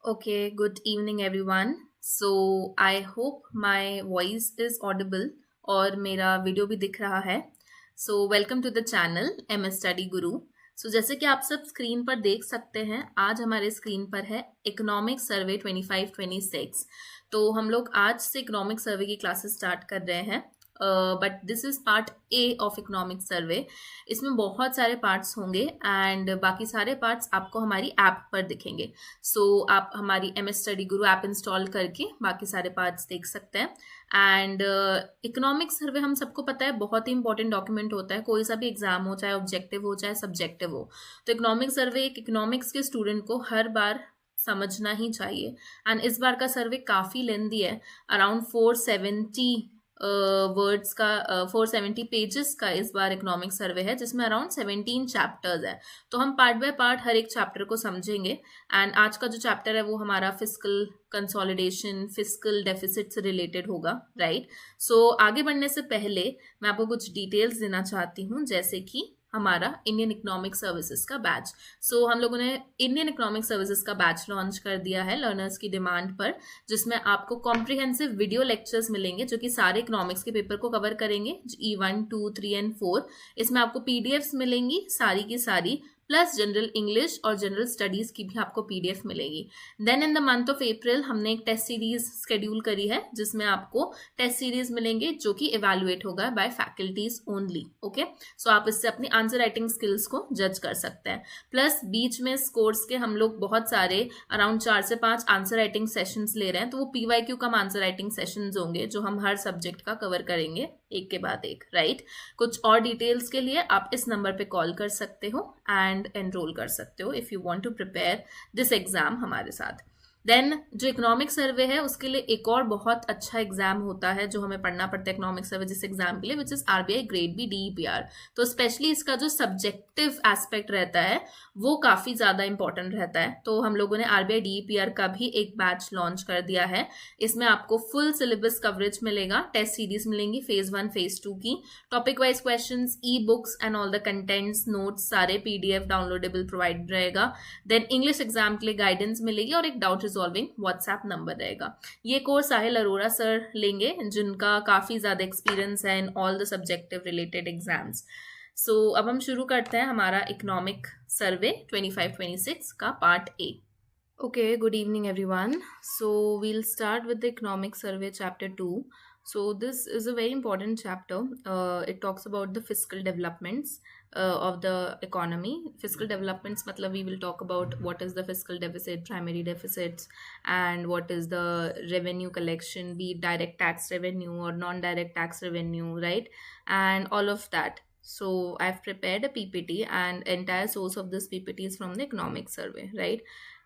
Okay, good evening everyone. So I hope my voice is audible और मेरा video भी दिख रहा है. So welcome to the channel MS Study Guru. So जैसे कि आप सब स्क्रीन पर देख सकते हैं, आज हमारे स्क्रीन पर है इकोनॉमिक सर्वे 25-26. तो हम लोग आज से इकोनॉमिक सर्वे की क्लासेस स्टार्ट कर रहे हैं. But this is part A of economic survey. इसमें बहुत सारे पार्ट्स होंगे एंड बाकी सारे पार्ट्स आपको हमारी ऐप पर दिखेंगे. सो आप हमारी MS स्टडी गुरु ऐप इंस्टॉल करके बाकी सारे पार्ट्स देख सकते हैं. एंड इकोनॉमिक सर्वे हम सबको पता है बहुत ही इंपॉर्टेंट डॉक्यूमेंट होता है. कोई सा भी एग्जाम हो, चाहे ऑब्जेक्टिव हो चाहे सब्जेक्टिव हो, तो इकोनॉमिक सर्वे एक इकोनॉमिक्स के स्टूडेंट को हर बार समझना ही चाहिए. एंड इस बार का सर्वे काफ़ी लेंदी है. अराउंड 470 वर्ड्स का 470 पेजेस का इस बार इकोनॉमिक सर्वे है, जिसमें अराउंड 17 चैप्टर्स है. तो हम पार्ट बाय पार्ट हर एक चैप्टर को समझेंगे. एंड आज का जो चैप्टर है वो हमारा फिस्कल कंसोलिडेशन, फिस्कल डेफिसिट से रिलेटेड होगा, राइट. सो आगे बढ़ने से पहले मैं आपको कुछ डिटेल्स देना चाहती हूँ, जैसे कि हमारा इंडियन इकोनॉमिक सर्विसेज का बैच. सो हम लोगों ने इंडियन इकोनॉमिक सर्विसेज का बैच लॉन्च कर दिया है लर्नर्स की डिमांड पर, जिसमें आपको कॉम्प्रिहेंसिव वीडियो लेक्चर्स मिलेंगे जो कि सारे इकोनॉमिक्स के पेपर को कवर करेंगे, E1, 2, 3 एंड 4. इसमें आपको PDFs मिलेंगी सारी की सारी, प्लस जनरल इंग्लिश और जनरल स्टडीज की भी आपको PDF मिलेगी. Then in the month of April हमने एक टेस्ट सीरीज शेड्यूल करी है, जिसमें आपको टेस्ट सीरीज मिलेंगे जो कि इवेल्युएट होगा बाय फैकल्टीज ओनली. ओके, सो आप इससे अपनी आंसर राइटिंग स्किल्स को जज कर सकते हैं. प्लस बीच में इस कोर्स के हम लोग बहुत सारे अराउंड 4 से 5 आंसर राइटिंग सेशंस ले रहे हैं. तो वो PYQ कम आंसर राइटिंग सेशंस होंगे जो हम हर सब्जेक्ट का कवर करेंगे एक के बाद एक, राइट. कुछ और डिटेल्स के लिए आप इस नंबर पे कॉल कर सकते हो एंड एनरोल कर सकते हो if you want to prepare this exam हमारे साथ. देन जो इकोनॉमिक सर्वे है उसके लिए एक और बहुत अच्छा एग्जाम होता है जो हमें पढ़ना पड़ता है इकोनॉमिक सर्वे जिस एग्जाम के लिए, which is RBI grade B DEPR. तो स्पेशली इसका जो सब्जेक्टिव एस्पेक्ट रहता है वो काफी ज्यादा इंपॉर्टेंट रहता है. तो हम लोगों ने RBI DEPR का भी एक बैच लॉन्च कर दिया है. इसमें आपको फुल सिलेबस कवरेज मिलेगा, टेस्ट सीरीज मिलेंगी फेज 1 फेज 2 की, topic wise question, ebooks and all the contents, notes सारे PDF डाउनलोडेबल प्रोवाइड रहेगा. देन इंग्लिश एग्जाम के लिए गाइडेंस मिलेगी और एक डाउट रिजॉल्विंग व्हाट्सएप नंबर रहेगा. ये कोर्स साहिल अरोड़ा सर लेंगे, जिनका काफी ज्यादा एक्सपीरियंस है in all the subjective related exams. So अब हम शुरू करते हैं हमारा इकोनॉमिक सर्वे 25-26 का part A. Okay, good evening everyone. So we'll start with the economic survey chapter 2. So this is a very important chapter. It talks about the fiscal developments of the economy. Fiscal developments matlab we will talk about what is the fiscal deficit, primary deficits, and what is the revenue collection, be it direct tax revenue or non-direct tax revenue, right? And all of that. So I've prepared a PPT and entire source of this PPT is from the economic survey, right?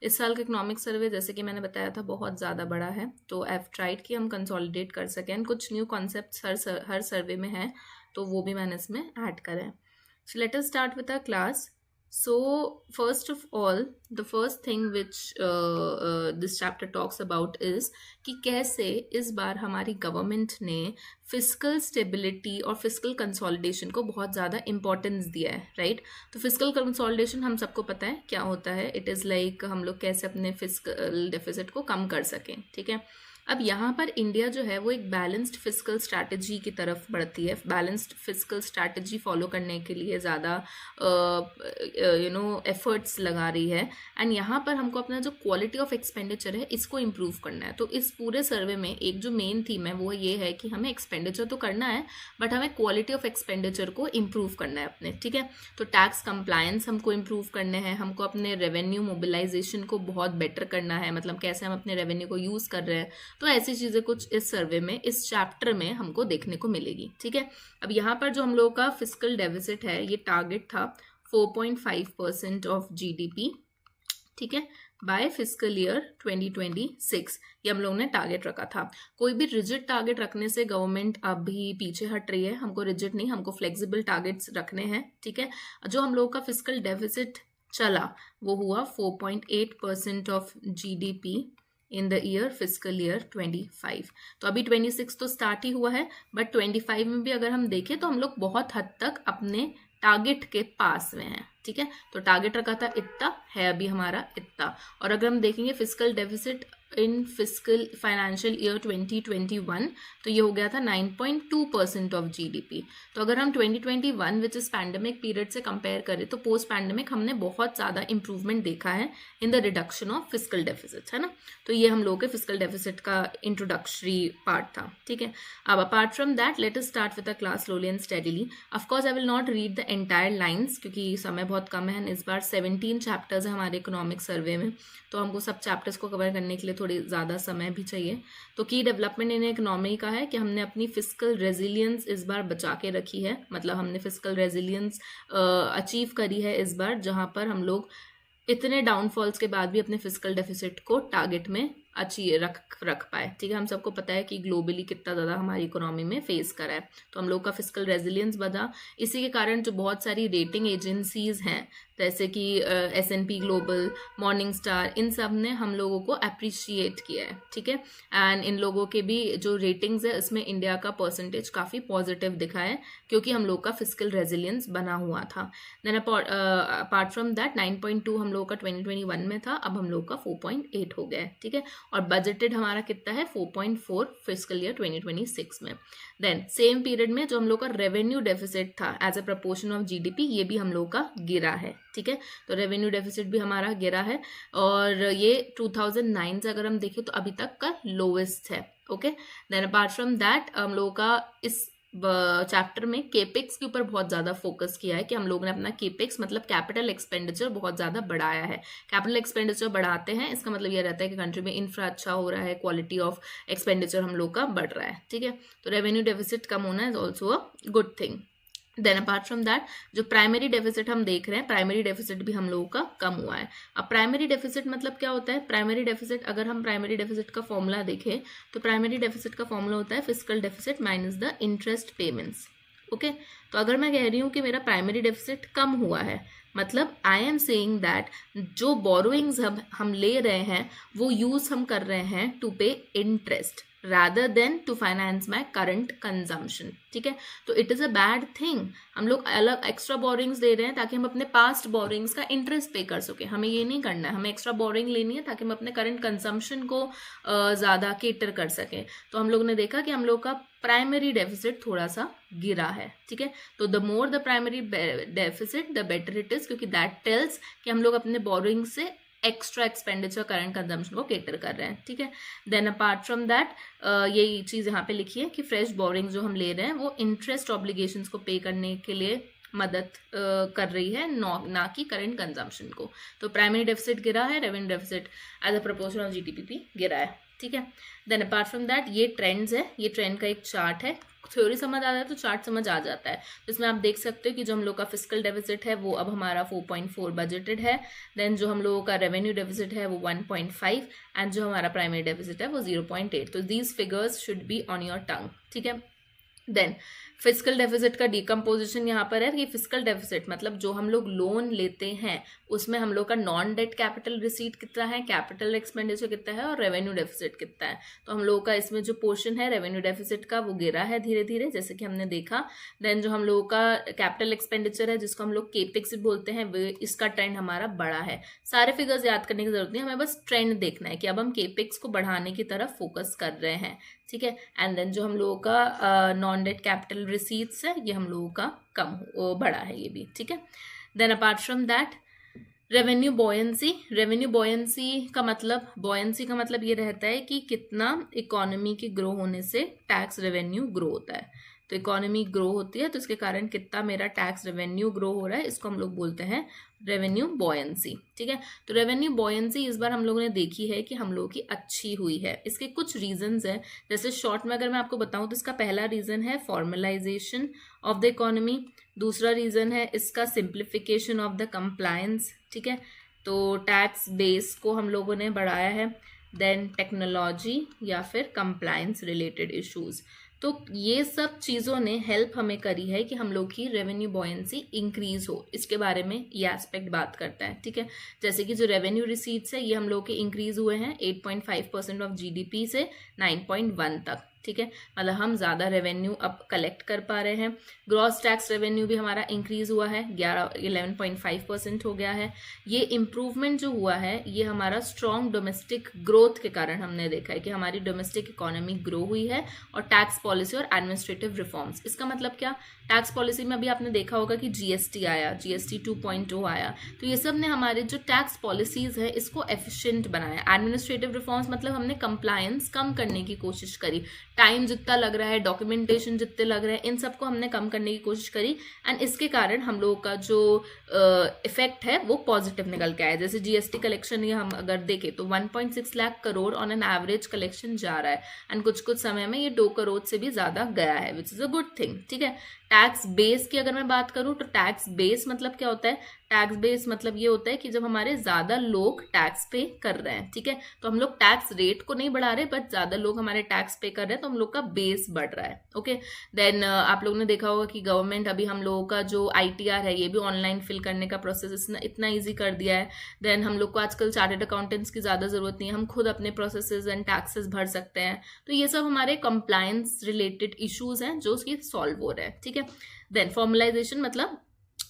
इस साल का economic survey जैसे कि मैंने बताया था बहुत ज़्यादा बड़ा है, तो आई हैव ट्राइड कि हम कंसोलिडेट कर सकें. कुछ न्यू कॉन्सेप्ट्स हर सर्वे में हैं, तो वो भी मैंने इसमें ऐड करें. So let us start with our class. So first of all, the first thing which this chapter talks about is कि कैसे इस बार हमारी गवर्नमेंट ने फिस्कल स्टेबिलिटी और फिस्कल कंसोलिडेशन को बहुत ज़्यादा इम्पोर्टेंस दिया है, राइट. तो फिस्कल कंसोलिडेशन हम सबको पता है क्या होता है. इट इज़ लाइक हम लोग कैसे अपने फिस्कल डेफिसिट को कम कर सकें, ठीक है. अब यहाँ पर इंडिया जो है वो एक बैलेंस्ड फिस्कल स्ट्रैटेजी की तरफ बढ़ती है. बैलेंस्ड फिस्कल स्ट्रैटेजी फॉलो करने के लिए ज़्यादा एफर्ट्स लगा रही है. एंड यहाँ पर हमको अपना जो क्वालिटी ऑफ एक्सपेंडिचर है इसको इम्प्रूव करना है. तो इस पूरे सर्वे में एक जो मेन थीम है वो ये है कि हमें एक्सपेंडिचर तो करना है, बट हमें क्वालिटी ऑफ एक्सपेंडिचर को इम्प्रूव करना है अपने, ठीक है. तो टैक्स कंप्लायंस हमको इम्प्रूव करने हैं, हमको अपने रेवेन्यू मोबिलाइजेशन को बहुत बेटर करना है, मतलब कैसे हम अपने रेवेन्यू को यूज़ कर रहे हैं. तो ऐसी चीज़ें कुछ इस सर्वे में, इस चैप्टर में हमको देखने को मिलेगी, ठीक है. अब यहाँ पर जो हम लोगों का फिस्कल डेफिसिट है, ये टारगेट था 4.5% ऑफ GDP, ठीक है, बाय फिस्कल ईयर 2026. ये हम लोगों ने टारगेट रखा था. कोई भी रिजिड टारगेट रखने से गवर्नमेंट अभी पीछे हट रही है. हमको रिजिड नहीं, हमको फ्लेक्सिबल टारगेट्स रखने हैं, ठीक है. जो हम लोगों का फिस्कल डेफिसिट चला वो हुआ 4.8% of GDP in the year fiscal year 25. तो अभी 26 तो स्टार्ट ही हुआ है, बट 25 में भी अगर हम देखें तो हम लोग बहुत हद तक अपने टारगेट के पास में है, ठीक है। तो टारगेट रखा था इतना, है अभी हमारा इतना। और अगर हम देखेंगे fiscal deficit in fiscal financial year 2021, तो ये हो गया था 9.2% ऑफ जीडीपी। तो अगर हम 2021 विच इज पैंडेमिक पीरियड से कंपेयर करें तो पोस्ट पैंडेमिक हमने बहुत ज़्यादा इंप्रूवमेंट देखा है in the reduction of fiscal deficit, है ना। तो ये हम लोगों के फिस्कल डेफिसिट का इंट्रोडक्टरी पार्ट था, ठीक है। अब apart from that let us start with the class slowly and steadily. Of course I will not read the entire lines क्योंकि समय बहुत कम है। इस बार 17 चैप्टर्स है हमारे इकोनॉमिक सर्वे में, तो हमको सब चैप्टर्स को कवर करने के लिए थोड़ी ज़्यादा समय भी चाहिए। तो की डेवलपमेंट इन इकोनॉमी का है कि हमने अपनी फिस्कल रेजिलियंस इस बार बचा के रखी है, मतलब हमने फिस्कल रेजिलियंस अचीव करी है इस बार, जहाँ पर हम लोग इतने डाउनफॉल्स के बाद भी अपने फिस्कल डेफिसिट को टारगेट में रख पाए, ठीक है। हम सबको पता है कि ग्लोबली कितना ज़्यादा हमारी इकोनॉमी में फेस करा है, तो हम लोग का फिस्कल रेजिलियंस बढ़ा। इसी के कारण जो बहुत सारी रेटिंग एजेंसीज हैं जैसे कि S&P ग्लोबल, मॉर्निंग स्टार, इन सब ने हम लोगों को अप्रिशिएट किया है, ठीक है। एंड इन लोगों के भी जो रेटिंग्स है इसमें इंडिया का परसेंटेज काफ़ी पॉजिटिव दिखा है क्योंकि हम लोग का फिस्कल रेजिलियंस बना हुआ था। देन अपार्ट फ्रॉम दैट 9.2 हम लोग का 2021 में था, अब हम लोग का 4.8 हो गया है, ठीक है। और बजटेड हमारा कितना है 4.4 फिस्कल ईयर 2026 में। देन सेम पीरियड में जो हम लोग का रेवेन्यू डेफिसिट था as a proportion of GDP, ये भी हम लोग का गिरा है, ठीक है। तो रेवेन्यू डेफिसिट भी हमारा गिरा है और ये 2009 से अगर हम देखें तो अभी तक का लोवेस्ट है, okay. Then apart from that हम लोगों का इस चैप्टर में केपेक्स के ऊपर बहुत ज़्यादा फोकस किया है कि हम लोगों ने अपना केपेक्स मतलब कैपिटल एक्सपेंडिचर बहुत ज़्यादा बढ़ाया है। कैपिटल एक्सपेंडिचर बढ़ाते हैं इसका मतलब ये रहता है कि कंट्री में इंफ्रा अच्छा हो रहा है, क्वालिटी ऑफ एक्सपेंडिचर हम लोग का बढ़ रहा है, ठीक है। तो रेवेन्यू डेफिसिट कम होना is also a good thing. Then apart from that जो प्राइमरी डेफिसिट हम देख रहे हैं, प्राइमरी डेफिसिट भी हम लोगों का कम हुआ है। अब प्राइमरी डेफिसिट मतलब क्या होता है? प्राइमरी डेफिसिट, अगर हम प्राइमरी डेफिसिट का फॉर्मूला देखें तो प्राइमरी डेफिसिट का फॉर्मूला होता है fiscal deficit minus the interest payments, okay. तो अगर मैं कह रही हूँ कि मेरा प्राइमरी डेफिसिट कम हुआ है, मतलब आई एम सेइंग दैट जो बोरोइंग्स हम ले रहे हैं वो यूज हम कर रहे हैं टू पे interest rather than to finance my current consumption, ठीक है। तो it is a bad thing, हम लोग अलग एक्स्ट्रा बोरिंग्स दे रहे हैं ताकि हम अपने पास्ट बोरिंग्स का इंटरेस्ट पे कर सके। हमें ये नहीं करना है, हमें एक्स्ट्रा बोरिंग लेनी है ताकि हम अपने करंट कंजम्पशन को ज़्यादा केटर कर सकें। तो हम लोग ने देखा कि हम लोग का प्राइमरी डेफिसिट थोड़ा सा गिरा है, ठीक है। तो the more the primary deficit the better it is, क्योंकि दैट टेल्स कि हम लोग अपने बोरिंग से एक्स्ट्रा एक्सपेंडिचर करंट कंजम्पशन को केटर कर रहे हैं, ठीक है। देन अपार्ट फ्रॉम दैट यही चीज़ यहाँ पे लिखी है कि फ्रेश बोरिंग जो हम ले रहे हैं वो इंटरेस्ट ऑब्लिगेशंस को पे करने के लिए मदद कर रही है, ना कि करंट कंजम्पशन को। तो प्राइमरी डेफिसिट गिरा है, revenue deficit as a proportion of GDP गिरा है, ठीक है। देन अपार्ट फ्रॉम दैट ये ट्रेंड्स है, ये ट्रेंड का एक चार्ट है। थ्योरी समझ आ जाता है तो चार्ट समझ आ जाता है। तो इसमें आप देख सकते हो कि जो हम लोग का फिस्कल डेफिसिट है वो अब हमारा 4.4 बजटेड है। देन जो हम लोगों का रेवेन्यू डेफिसिट है वो 1.5 एंड जो हमारा प्राइमरी डेफिसिट है वो 0.8। तो these figures should be on your tongue, ठीक है। देन फिस्कल डेफिसिट का डिकम्पोजिशन यहाँ पर है कि फिस्कल डेफिसिट मतलब जो हम लोग लोन लेते हैं उसमें हम लोग का नॉन डेट कैपिटल रिसीट कितना है, कैपिटल एक्सपेंडिचर कितना है और रेवेन्यू डेफिसिट कितना है। तो हम लोगों का इसमें जो पोर्शन है रेवेन्यू डेफिसिट का वो गिरा है धीरे धीरे, जैसे कि हमने देखा। देन जो हम लोगों का कैपिटल एक्सपेंडिचर है जिसको हम लोग केपेक्स बोलते हैं, इसका ट्रेंड हमारा बढ़ा है। सारे फिगर्स याद करने की जरूरत नहीं, हमें बस ट्रेंड देखना है कि अब हम केपेक्स को बढ़ाने की तरफ फोकस कर रहे हैं, ठीक है। एंड देन जो हम लोगों का नॉन डेट कैपिटल रिसीट्स है ये हम लोगों का बढ़ा है ये भी, ठीक है। Then apart from that revenue buoyancy, revenue buoyancy का मतलब ये रहता है कि कितना इकोनॉमी के ग्रो होने से टैक्स रेवेन्यू ग्रो होता है। तो इकोनॉमी ग्रो होती है तो इसके कारण कितना मेरा टैक्स रेवेन्यू ग्रो हो रहा है, इसको हम लोग बोलते हैं रेवेन्यू बॉयंसी, ठीक है। तो रेवेन्यू बॉयंसी इस बार हम लोगों ने देखी है कि हम लोगों की अच्छी हुई है। इसके कुछ रीजंस है, जैसे शॉर्ट में अगर मैं आपको बताऊं तो इसका पहला रीजन है फॉर्मलाइजेशन ऑफ द इकोनॉमी, दूसरा रीजन है इसका सिंप्लीफिकेशन ऑफ द कंप्लायंस, ठीक है। तो टैक्स बेस को हम लोगों ने बढ़ाया है। देन टेक्नोलॉजी या फिर कंप्लायंस रिलेटेड इश्यूज, तो ये सब चीज़ों ने हेल्प हमें करी है कि हम लोग की रेवेन्यू बॉयंसी इंक्रीज हो। इसके बारे में ये एस्पेक्ट बात करता है, ठीक है। जैसे कि जो रेवेन्यू रिसीट्स है ये हम लोग के इंक्रीज हुए हैं 8.5% ऑफ जीडीपी से 9.1 तक, ठीक है, मतलब हम ज़्यादा रेवेन्यू अब कलेक्ट कर पा रहे हैं। ग्रॉस टैक्स रेवेन्यू भी हमारा इंक्रीज हुआ है, 11.5% हो गया है। ये इम्प्रूवमेंट जो हुआ है ये हमारा स्ट्रॉन्ग डोमेस्टिक ग्रोथ के कारण हमने देखा है कि हमारी डोमेस्टिक इकोनॉमी ग्रो हुई है, और टैक्स पॉलिसी और एडमिनिस्ट्रेटिव रिफॉर्म्स। इसका मतलब क्या, टैक्स पॉलिसी में अभी आपने देखा होगा कि जीएसटी आया, जीएसटी 2.0 आया, तो ये सब ने हमारे जो टैक्स पॉलिसीज है इसको एफिशिएंट बनाया। एडमिनिस्ट्रेटिव रिफॉर्म्स मतलब हमने कंप्लायंस कम करने की कोशिश करी, टाइम जितना लग रहा है, डॉक्यूमेंटेशन जितने लग रहे हैं, इन सबको हमने कम करने की कोशिश करी, एंड इसके कारण हम लोगों का जो इफेक्ट है वो पॉजिटिव निकल के आया। जैसे जीएसटी कलेक्शन ये हम अगर देखें तो 1.6 lakh crore on an average collection जा रहा है, एंड कुछ कुछ समय में ये 2 करोड़ से भी ज्यादा गया है, which is a good thing. ठीक है, टैक्स बेस की अगर मैं बात करूं तो टैक्स बेस मतलब क्या होता है, टैक्स बेस मतलब ये होता है कि जब हमारे ज्यादा लोग टैक्स पे कर रहे हैं, ठीक है, तो हम लोग टैक्स रेट को नहीं बढ़ा रहे, बट ज्यादा लोग हमारे टैक्स पे कर रहे हैं तो हम लोग का बेस बढ़ रहा है। ओके, देन आप लोगों ने देखा होगा कि गवर्नमेंट अभी हम लोगों का जो आईटीआर है ये भी ऑनलाइन फिल करने का प्रोसेस इतना ईजी कर दिया है। देन हम लोग को आजकल चार्टर्ड अकाउंटेंट्स की ज्यादा जरूरत नहीं है, हम खुद अपने प्रोसेसेस एंड टैक्सेस भर सकते हैं। तो ये सब हमारे कंप्लायंस रिलेटेड इश्यूज हैं जो उसकी सॉल्व हो रहे हैं। ठीक है, देन फॉर्मलाइजेशन मतलब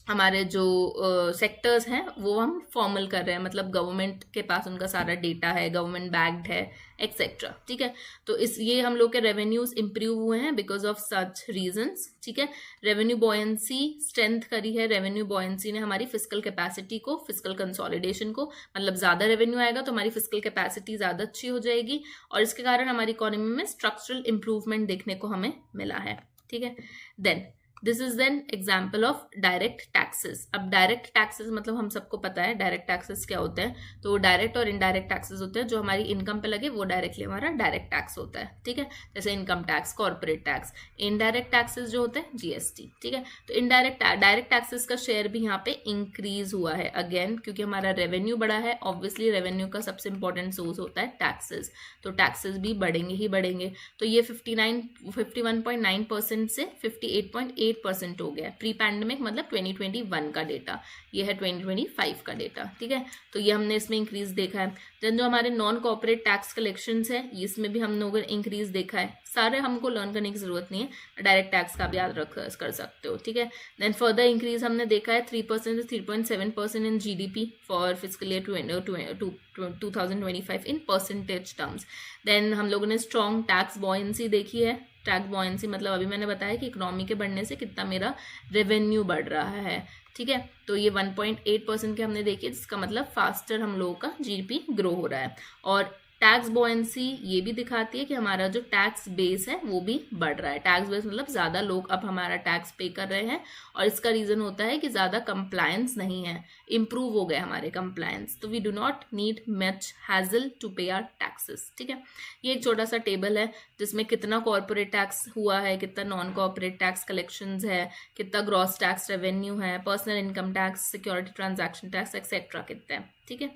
हमारे जो सेक्टर्स हैं वो हम फॉर्मल कर रहे हैं, मतलब गवर्नमेंट के पास उनका सारा डेटा है, गवर्नमेंट बैग्ड है, एक्सेट्रा। ठीक है, तो ये हम लोग के रेवेन्यूज इंप्रूव हुए हैं बिकॉज ऑफ सच रीजंस। ठीक है, रेवेन्यू बॉयंसी स्ट्रेंथ करी है, रेवेन्यू बॉयंसी ने हमारी फिजिकल कैपेसिटी को, फिजिकल कंसोलिडेशन को, मतलब ज्यादा रेवेन्यू आएगा तो हमारी फिजिकल कैपेसिटी ज्यादा अच्छी हो जाएगी, और इसके कारण हमारी इकोनॉमी में स्ट्रक्चरल इंप्रूवमेंट देखने को हमें मिला है। ठीक है, then this is then example of direct taxes. अब डायरेक्ट टैक्सेस मतलब हम सबको पता है डायरेक्ट टैक्सेस क्या होते हैं, तो डायरेक्ट और इनडायरेक्ट टैक्सेस होते हैं। जो हमारी इनकम पे लगे वो डायरेक्टली हमारा डायरेक्ट टैक्स होता है। ठीक है, जैसे income tax, corporate tax. Indirect taxes जो होते हैं जीएसटी। ठीक है, तो डायरेक्ट टैक्सेस का शेयर भी यहाँ पे इंक्रीज हुआ है, अगेन क्योंकि हमारा रेवेन्यू बढ़ा है। ऑब्वियसली रेवेन्यू का सबसे इंपॉर्टेंट सोर्स होता है टैक्सेस, तो टैक्सेस भी बढ़ेंगे ही बढ़ेंगे। तो ये 51.9% से 58.8% हो गया प्री पैंडेमिक, मतलब 2021 का डेटा, ये है 2025 का डेटा। ठीक है, तो ये हमने इसमें इंक्रीज देखा है। देन जो हमारे नॉन कॉर्पोरेट टैक्स कलेक्शंस है इसमें भी हम लोगों ने इंक्रीज देखा है। सारे हमको लर्न करने की जरूरत नहीं है, डायरेक्ट टैक्स का भी याद रख कर सकते हो। ठीक है, देन फर्दर इंक्रीज हमने देखा है 3% से 3.7% in GDP for fiscal year 2025 in percentage terms. Then हम लोगों ने स्ट्रॉन्ग टैक्स बॉयंसी देखी है। टैक्स बॉयंसी मतलब अभी मैंने बताया कि इकोनॉमी के बढ़ने से कितना मेरा रेवेन्यू बढ़ रहा है। ठीक है, तो ये 1.8% के हमने देखी, जिसका मतलब फास्टर हम लोगों का जीडीपी ग्रो हो रहा है। और टैक्स बॉयंसी ये भी दिखाती है कि हमारा जो टैक्स बेस है वो भी बढ़ रहा है। टैक्स बेस मतलब ज्यादा लोग अब हमारा टैक्स पे कर रहे हैं, और इसका रीजन होता है कि ज्यादा कंप्लायंस नहीं है, इंप्रूव हो गए हमारे कंप्लायंस, तो we do not need much hassle to pay our taxes. ठीक है, ये एक छोटा सा टेबल है जिसमें कितना कॉर्पोरेट टैक्स हुआ है, कितना नॉन कॉर्पोरेट टैक्स कलेक्शंस है, कितना ग्रॉस टैक्स रेवेन्यू है, personal income tax, security transaction tax etcetera कितना है। ठीक है,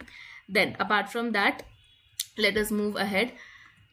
then apart from that let us move ahead.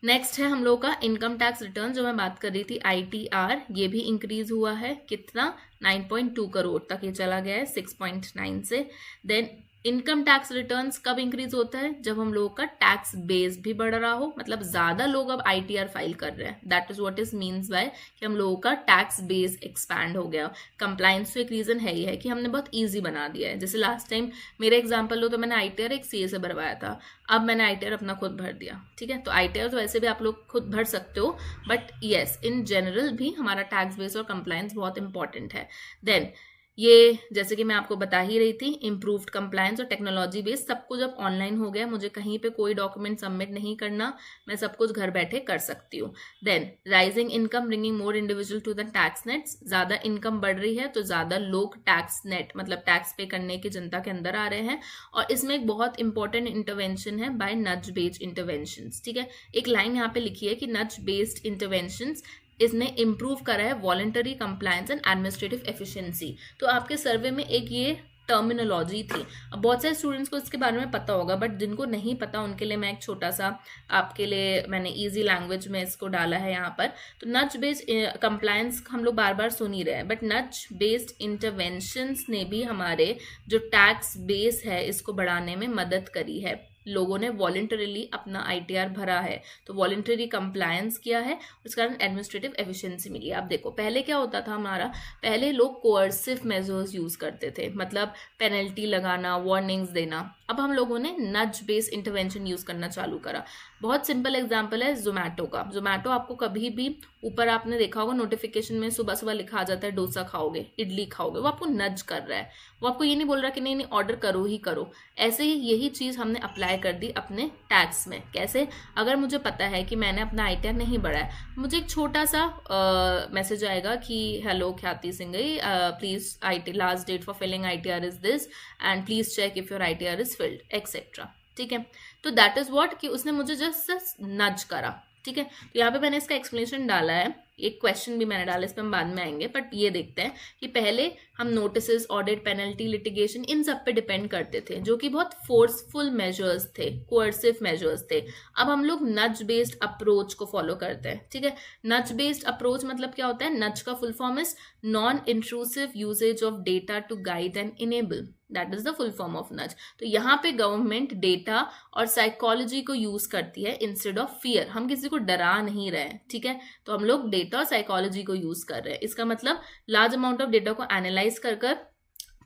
Next है हम लोग का इनकम टैक्स रिटर्न, जो मैं बात कर रही थी आईटीआर, ये भी इंक्रीज हुआ है। कितना, 9.2 करोड़ तक ये चला गया है 6.9 से। देन इनकम टैक्स रिटर्न्स कब इंक्रीज होता है, जब हम लोगों का टैक्स बेस भी बढ़ रहा हो, मतलब ज्यादा लोग अब आईटीआर फाइल कर रहे हैं। That is what is means by कि हम लोगों का टैक्स बेस एक्सपैंड हो गया। कंप्लायंस तो एक रीजन है ही है कि हमने बहुत इजी बना दिया है। जैसे लास्ट टाइम मेरा एग्जाम्पल लो तो मैंने आईटीआर एक सीए से भरवाया था, अब मैंने आईटीआर अपना खुद भर दिया। ठीक है, तो आईटीआर तो वैसे भी आप लोग खुद भर सकते हो, बट यस इन जनरल भी हमारा टैक्स बेस और कंप्लायंस बहुत इंपॉर्टेंट है। देन ये जैसे कि मैं आपको बता ही रही थी, इम्प्रूव्ड कंप्लायंस और टेक्नोलॉजी बेस्ड सब कुछ अब ऑनलाइन हो गया, मुझे कहीं पे कोई डॉक्यूमेंट सबमिट नहीं करना, मैं सब कुछ घर बैठे कर सकती हूँ। Then rising income bringing more individual to the tax nets, ज्यादा इनकम बढ़ रही है तो ज्यादा लोग टैक्स नेट मतलब टैक्स पे करने की जनता के अंदर आ रहे हैं। और इसमें एक बहुत इंपॉर्टेंट इंटरवेंशन है बाय नज बेस्ड इंटरवेंशन। ठीक है, एक लाइन यहाँ पे लिखी है कि नज बेस्ड इंटरवेंशन इसने इम्प्रूव करा है voluntary compliance and administrative efficiency. तो आपके सर्वे में एक ये टर्मिनोलॉजी थी। अब बहुत सारे स्टूडेंट्स को इसके बारे में पता होगा, बट जिनको नहीं पता उनके लिए मैं एक छोटा सा आपके लिए मैंने इजी लैंग्वेज में इसको डाला है यहाँ पर। तो नज बेस्ड कंप्लायंस हम लोग बार बार सुन ही रहे हैं, बट नज बेस्ड इंटरवेंशंस ने भी हमारे जो टैक्स बेस है इसको बढ़ाने में मदद करी है। लोगों ने वॉलंटरीली अपना ITR भरा है, तो वॉलंटरी कंप्लायंस किया है, उस कारण एडमिनिस्ट्रेटिव एफिशिएंसी मिली है। अब देखो पहले क्या होता था हमारा, पहले लोग कोअर्सिव मेजर्स यूज करते थे, मतलब पेनल्टी लगाना, वार्निंग्स देना। अब हम लोगों ने नज बेस्ड इंटरवेंशन यूज करना चालू करा। बहुत सिंपल एग्जांपल है जोमेटो का। जोमेटो आपको कभी भी ऊपर आपने देखा होगा नोटिफिकेशन में सुबह सुबह लिखा आ जाता है डोसा खाओगे, इडली खाओगे, वो आपको नज कर रहा है, वो आपको ये नहीं बोल रहा कि नहीं नहीं ऑर्डर करो ही करो। ऐसे ही यही चीज हमने अप्लाई कर दी अपने टैक्स में। कैसे? अगर मुझे पता है कि मैंने अपना ITR नहीं बढ़ाया, मुझे एक छोटा सा मैसेज आएगा कि hello Khyati Singhai, please IT last date for filing ITR is this and please check if your ITR is filed etcetera. ठीक है, तो दैट इज व्हाट कि उसने मुझे जस्ट नज करा। ठीक है, तो यहाँ पे मैंने इसका एक्सप्लेनेशन डाला है, एक क्वेश्चन भी मैंने डाला, इस पर हम बाद में आएंगे। बट ये देखते हैं कि पहले हम नोटिस, ऑडिट, पेनल्टी, लिटिगेशन, इन सब पे डिपेंड करते थे, जो कि बहुत फोर्सफुल मेजर्स थे, कोअर्सिव मेजर्स थे। अब हम लोग नज बेस्ड अप्रोच को फॉलो करते हैं। ठीक है, नज बेस्ड अप्रोच मतलब क्या होता है? नज का full form is non intrusive usage of data to guide and enable, that is the full form of nudge. तो यहाँ पे गवर्नमेंट डेटा और साइकोलॉजी को यूज करती है इंस्टेड ऑफ फियर। हम किसी को डरा नहीं रहे हैं, ठीक है, तो हम लोग डेटा और साइकोलॉजी को यूज कर रहे हैं। इसका मतलब लार्ज अमाउंट ऑफ डेटा को एनालाइज कर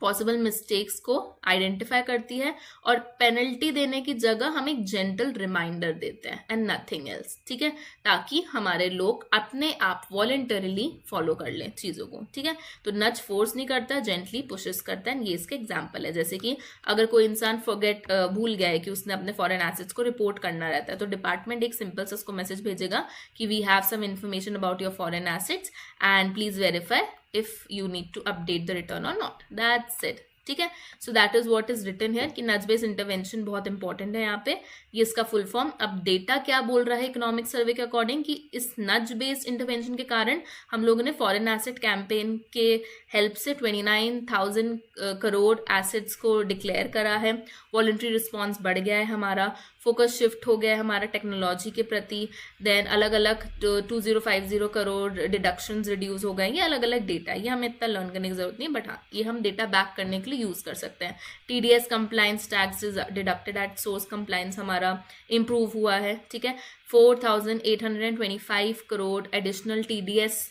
पॉसिबल मिस्टेक्स को आइडेंटिफाई करती है, और पेनल्टी देने की जगह हम एक जेंटल रिमाइंडर देते हैं एंड नथिंग एल्स। ठीक है, ताकि हमारे लोग अपने आप वॉलंटरीली फॉलो कर लें चीजों को। ठीक है, तो नच फोर्स नहीं करता, जेंटली पुशेस करता है। ये इसके एग्जाम्पल है। जैसे कि अगर कोई इंसान भूल गया है कि उसने अपने फॉरेन एसेट्स को रिपोर्ट करना रहता है, तो डिपार्टमेंट एक सिंपल सा उसको मैसेज भेजेगा कि we have some information about your foreign assets and please verify if you need to update the return or not. That's it. ठीक है, so that is what is written here कि nudge based intervention बहुत important है यहाँ पे। ये इसका full form. अब डेटा क्या बोल रहा है इकोनॉमिक सर्वे के अकॉर्डिंग, कि इस नज बेस्ड इंटरवेंशन के कारण हम लोगों ने फॉरेन एसेट कैंपेन के हेल्प से 29,000 करोड़ एसेट्स को डिक्लेयर करा है। वॉलंटरी रिस्पॉन्स बढ़ गया है हमारा, फोकस शिफ्ट हो गया है हमारा टेक्नोलॉजी के प्रति। देन अलग अलग 2050 करोड़ डिडक्शंस रिड्यूस हो गए। ये अलग अलग डेटा है, ये हमें इतना लर्न करने की जरूरत नहीं, बट हाँ ये हम डेटा बैक करने के लिए यूज कर सकते हैं। TDS compliance, tax deducted at source compliance हमारा इंप्रूव हुआ है। ठीक है, 4,825 करोड़ एडिशनल TDS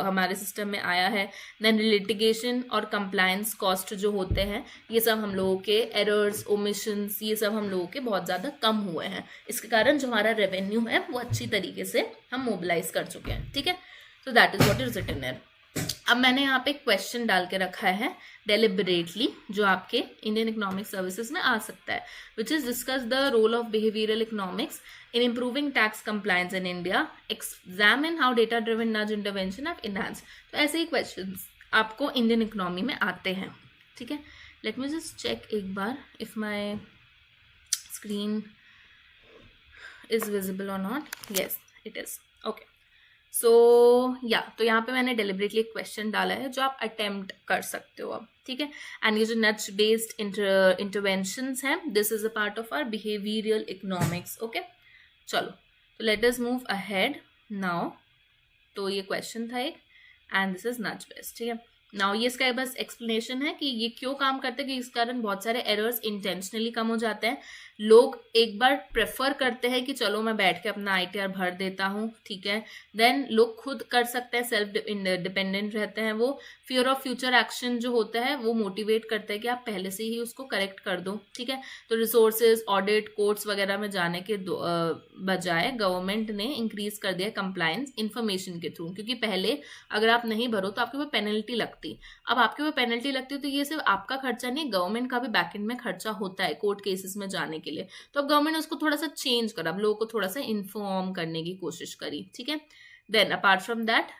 हमारे सिस्टम में आया है। देन लिटिगेशन और कंप्लायंस कॉस्ट जो होते हैं, ये सब हम लोगों के एरर्स, ओमिशंस, ये सब हम लोगों के बहुत ज़्यादा कम हुए हैं। इसके कारण जो हमारा रेवेन्यू है वो अच्छी तरीके से हम मोबिलाइज कर चुके हैं। ठीक है, तो that is what is written here. अब मैंने यहाँ पे क्वेश्चन डाल के रखा है डेलिबरेटली, जो आपके इंडियन इकोनॉमिक सर्विसेज में आ सकता है, which is discuss the role of behavioural economics in improving tax compliance in India, examine how data driven nudge intervention have enhanced। तो ऐसे ही क्वेश्चंस आपको इंडियन इकोनॉमी में आते हैं। ठीक है, लेट मी जस्ट चेक एक बार if my screen is visible और not. Yes it is. Okay, so या तो यहाँ पे मैंने डेलिबरेटली एक क्वेश्चन डाला है जो आप अटेम्प्ट कर सकते हो अब। ठीक है, एंड ये जो नच बेस्ड इंटरवेंशंस हैं, this is a part of our behavioural economics. Okay, चलो तो let us move ahead now. तो ये क्वेश्चन था एक, and this is nudge based. ठीक है, नाउ ये इसका बस एक्सप्लेनेशन है कि ये क्यों काम करते हैं, कि इस कारण बहुत सारे एरर्स इंटेंशनली कम हो जाते हैं। लोग एक बार प्रेफर करते हैं कि चलो मैं बैठ के अपना ITR भर देता हूँ। ठीक है, देन लोग खुद कर सकते हैं, सेल्फ डिपेंडेंट रहते हैं। वो फियर ऑफ फ्यूचर एक्शन जो होता है वो मोटिवेट करता है कि आप पहले से ही उसको करेक्ट कर दो। ठीक है, तो रिसोर्सेज, ऑडिट, कोर्ट्स वगैरह में जाने के बजाय गवर्नमेंट ने इंक्रीज कर दिया कंप्लायंस इंफॉर्मेशन के थ्रू, क्योंकि पहले अगर आप नहीं भरो तो आपके ऊपर पेनल्टी लगती। अब आपके ऊपर पेनल्टी लगती है तो ये सिर्फ आपका खर्चा नहीं, गवर्नमेंट का भी बैकएंड में खर्चा होता है कोर्ट केसेस में जाने के लिए। तो अब गवर्नमेंट ने उसको थोड़ा सा चेंज करा, अब लोगों को थोड़ा सा इन्फॉर्म करने की कोशिश करी। ठीक है, then apart from that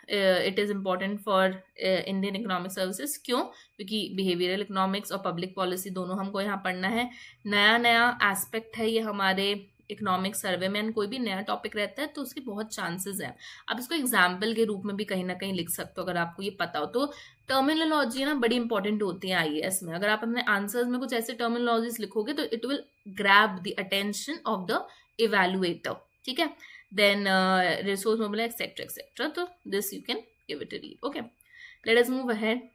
it is important for Indian economic services. क्यों? क्योंकि बिहेवियरल इकोनॉमिक्स और पब्लिक पॉलिसी दोनों हमको यहाँ पढ़ना है। नया नया एस्पेक्ट है ये हमारे इकोनॉमिक सर्वे में, कोई भी नया टॉपिक रहता है तो उसके बहुत चांसेस है। आप इसको एग्जाम्पल के रूप में भी कहीं ना कहीं लिख सकते हो अगर आपको ये पता हो तो। टर्मिनोलॉजी ना बड़ी इंपॉर्टेंट होती है IAS में। अगर आप अपने आंसर्स में कुछ ऐसे टर्मिनोलॉजीज लिखोगे तो it will grab the attention of the evaluator. ठीक है, then resource mobilise etcetera etcetera, तो this you can give it a read. Okay, let us move ahead.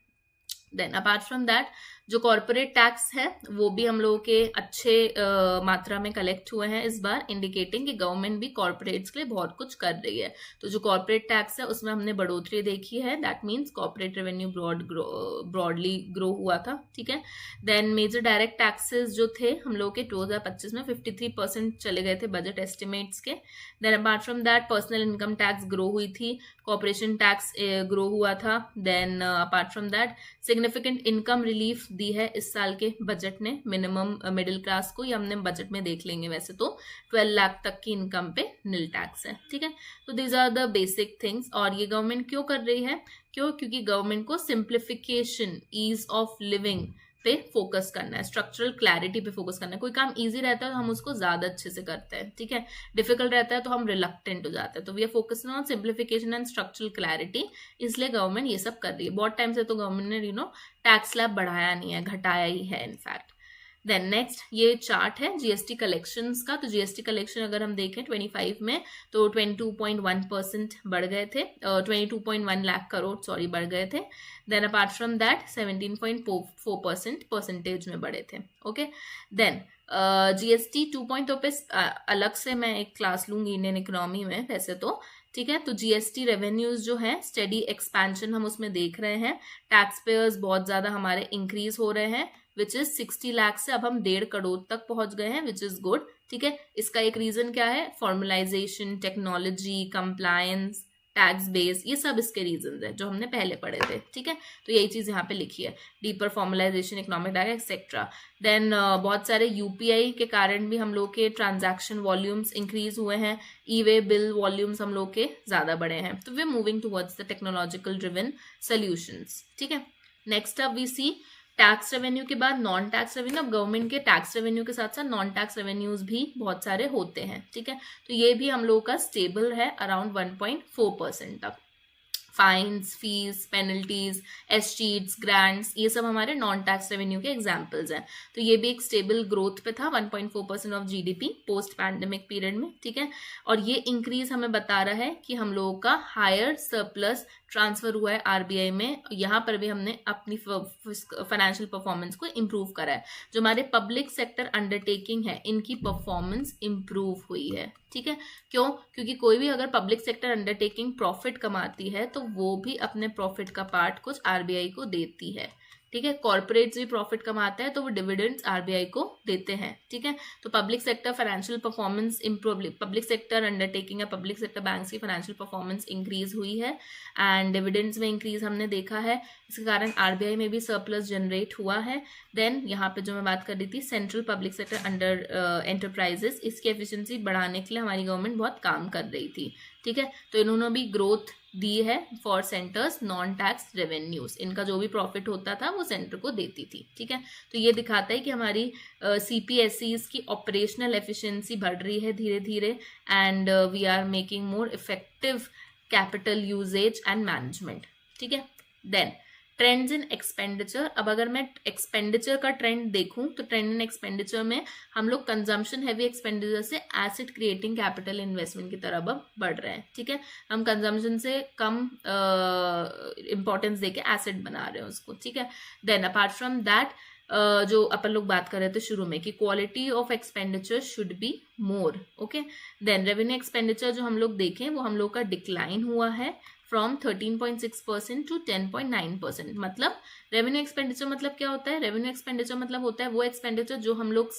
Then apart from that जो corporate tax है वो भी हम लोगों के अच्छे मात्रा में कलेक्ट हुए हैं इस बार, इंडिकेटिंग कि गवर्नमेंट भी कॉर्पोरेट्स के लिए बहुत कुछ कर रही है। तो जो कॉर्पोरेट टैक्स है उसमें हमने बढ़ोतरी देखी है, that means corporate revenue broadly grow हुआ था, ठीक है। देन मेजर डायरेक्ट टैक्सेस जो थे हम लोग के 2025 में 53% चले गए थे बजट एस्टिमेट्स के। Then apart from that personal income tax grow हुई थी, कॉर्पोरेशन टैक्स ग्रो हुआ था। Then apart from that significant income relief दी है इस साल के बजट ने मिनिमम मिडिल क्लास को, ये हमने बजट में देख लेंगे। वैसे तो 12 लाख तक की इनकम पे नील टैक्स है, ठीक है। तो these are the basic things. और ये गवर्नमेंट क्यों कर रही है? क्योंकि गवर्नमेंट को सिंप्लीफिकेशन, ईज ऑफ लिविंग पे फोकस करना है, स्ट्रक्चरल क्लैरिटी पे फोकस करना है। कोई काम इजी रहता है तो हम उसको ज्यादा अच्छे से करते हैं, ठीक है। डिफिकल्ट रहता है तो हम रिलक्टेंट हो जाते हैं। तो we are focusing on simplification and structural clarity, इसलिए गवर्नमेंट ये सब कर रही है। बहुत टाइम से तो गवर्नमेंट ने टैक्स स्लैब बढ़ाया नहीं है, घटाया ही है इनफैक्ट। देन नेक्स्ट ये चार्ट है जीएसटी कलेक्शंस का। तो जीएसटी कलेक्शन अगर हम देखें 25 में तो 22.1% बढ़ गए थे, 22.1 लाख करोड़ सॉरी बढ़ गए थे। Then apart from that 17.4% percentage में बढ़े थे, ओके। देन जीएसटी 2.0 पे अलग से मैं एक क्लास लूंगी इंडियन इकोनॉमी में वैसे तो, ठीक है। तो जीएसटी रेवेन्यूज जो है स्टेडी एक्सपेंशन हम उसमें देख रहे हैं, टैक्स पेयर्स बहुत ज्यादा हमारे इंक्रीज हो रहे हैं, विच इज 60 लाख से अब हम 1.5 करोड़ तक पहुंच गए हैं, विच इज गुड, ठीक है। इसका एक रीजन क्या है? Formalisation, technology, compliance, tax base, ये सब इसके रीजन है जो हमने पहले पढ़े थे, ठीक है। तो यही चीज यहाँ पे लिखी है, deeper formalisation, economic data etcetera. Then बहुत सारे यूपीआई के कारण भी हम लोग के ट्रांजैक्शन वॉल्यूम्स इंक्रीज हुए हैं, ई वे बिल वॉल्यूम्स हम लोग के ज्यादा बढ़े हैं। तो we are moving towards the technological driven solutions, ठीक है। Next up we see tax revenue के बाद नॉन टैक्स रेवेन्यू। अब गवर्नमेंट के टैक्स रेवेन्यू के साथ साथ नॉन टैक्स रेवेन्यूज भी बहुत सारे होते हैं, ठीक है। तो ये भी हम लोगों का स्टेबल है अराउंड 1.4% तक। फाइन्स, फीस, पेनल्टीज, एसचीट्स, ग्रांट्स, ये सब हमारे नॉन टैक्स रेवेन्यू के एग्जांपल्स हैं। तो ये भी एक स्टेबल ग्रोथ पे था, 1.4% of GDP post pandemic period में, ठीक है। और ये इंक्रीज हमें बता रहा है कि हम लोगों का हायर सरप्लस ट्रांसफर हुआ है आरबीआई में। यहाँ पर भी हमने अपनी फाइनेंशियल परफॉर्मेंस को इम्प्रूव करा है। जो हमारे पब्लिक सेक्टर अंडरटेकिंग है इनकी परफॉर्मेंस इम्प्रूव हुई है, ठीक है। क्यों? क्योंकि कोई भी अगर पब्लिक सेक्टर अंडरटेकिंग प्रॉफिट कमाती है तो वो भी अपने प्रॉफिट का पार्ट कुछ आरबीआई को देती है, ठीक है। कॉर्पोरेट्स भी प्रॉफिट कमाते हैं तो वो डिविडेंड्स आरबीआई को देते हैं, ठीक है। तो public sector financial performance improve, public sector undertaking है, पब्लिक सेक्टर बैंक्स की फाइनेंशियल परफॉर्मेंस इंक्रीज हुई है एंड डिविडेंड्स में इंक्रीज हमने देखा है। इसके कारण आरबीआई में भी सरप्लस जनरेट हुआ है। देन यहाँ पे जो मैं बात कर रही थी central public sector under enterprises, इसकी एफिशिएंसी बढ़ाने के लिए हमारी गवर्नमेंट बहुत काम कर रही थी, ठीक है। तो इन्होंने भी ग्रोथ दी है for centres non tax revenues, इनका जो भी प्रॉफिट होता था वो सेंटर को देती थी, ठीक है। तो ये दिखाता है कि हमारी सीपीएसईज की ऑपरेशनल एफिशिएंसी बढ़ रही है धीरे धीरे and we are making more effective capital usage and management, ठीक है। Then trends in expenditure. अब अगर मैं एक्सपेंडिचर का ट्रेंड देखूं तो ट्रेंड इन एक्सपेंडिचर में हम लोग कंजम्पशन हैवी एक्सपेंडिचर से एसेट क्रिएटिंग कैपिटल इन्वेस्टमेंट की तरफ अब बढ़ रहे हैं, ठीक है। हम कंजम्पशन से कम इंपॉर्टेंस देके एसेट बना रहे हैं उसको, ठीक है। देन अपार्ट फ्रॉम दैट जो अपन लोग बात कर रहे थे शुरू में कि quality of expenditure should be more, okay. Then revenue expenditure जो हम लोग देखें वो हम लोग का डिक्लाइन हुआ है फ्रॉम 13.6% टू 10.9%। मतलब रेवेन्यू एक्सपेंडिचर मतलब क्या होता है? रेवेन्यू एक्सपेंडिचर मतलब होता है वो एक्सपेंडिचर जो हम लोग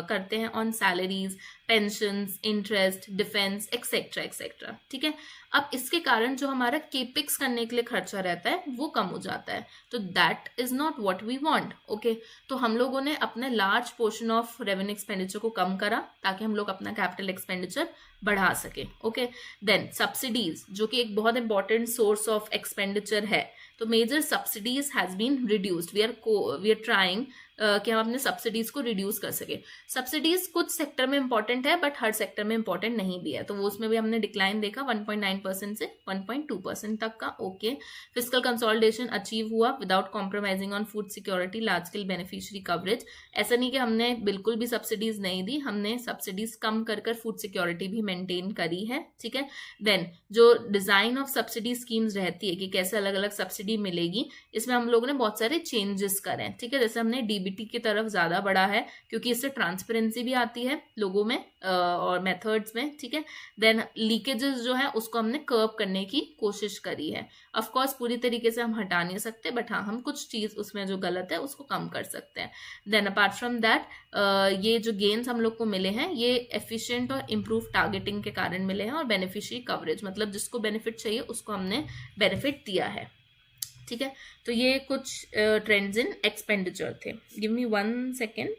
करते हैं on salaries, pensions, interest, defence etcetera etcetera, ठीक है। अब इसके कारण जो हमारा केपिक्स करने के लिए खर्चा रहता है वो कम हो जाता है, तो that is not what we want, okay. तो हम लोगों ने अपने large portion of revenue expenditure को कम करा ताकि हम लोग अपना कैपिटल एक्सपेंडिचर बढ़ा सके, ओके। देन सब्सिडीज जो कि एक बहुत इंपॉर्टेंट सोर्स ऑफ एक्सपेंडिचर है, तो major subsidies has been reduced. We are trying कि हम अपने सब्सिडीज को रिड्यूस कर सके। सब्सिडीज कुछ सेक्टर में इंपॉर्टेंट है बट हर सेक्टर में इंपॉर्टेंट नहीं भी है, तो वो उसमें भी हमने डिक्लाइन देखा 1.9% से 1.2% तक का। ओके, फिस्कल कंसोलिडेशन अचीव हुआ without compromising on food security, large scale beneficiary coverage. ऐसा नहीं कि हमने बिल्कुल भी सब्सिडीज नहीं दी, हमने सब्सिडीज कम कर कर फूड सिक्योरिटी भी मेंटेन करी है, ठीक है। देन जो डिजाइन ऑफ सब्सिडी स्कीम्स रहती है कि कैसे अलग अलग सब्सिडी मिलेगी, इसमें हम लोगों ने बहुत सारे चेंजेस करे हैं, ठीक है। जैसे हमने डीबीटी की तरफ ज्यादा बढ़ा है क्योंकि इससे ट्रांसपेरेंसी भी आती है लोगों में और मेथड्स में, ठीक है। देन लीकेजेस जो है उसको हमने कर्व करने की कोशिश करी है। ऑफ कोर्स पूरी तरीके से हम हटा नहीं सकते बट हाँ, हम कुछ चीज उसमें जो गलत है उसको कम कर सकते हैं। देन अपार्ट फ्रॉम दैट ये जो गेन्स हम लोग को मिले हैं ये एफिशिएंट और इम्प्रूव टारगेटिंग के कारण मिले हैं, और बेनिफिशियरी कवरेज मतलब जिसको बेनिफिट चाहिए उसको हमने बेनिफिट दिया है, ठीक है। तो ये कुछ ट्रेंड्स इन एक्सपेंडिचर थे। Give me 1 second.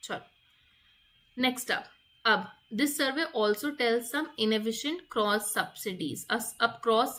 चलो नेक्स्ट अब this survey also tells some inefficient cross subsidies. अब क्रॉस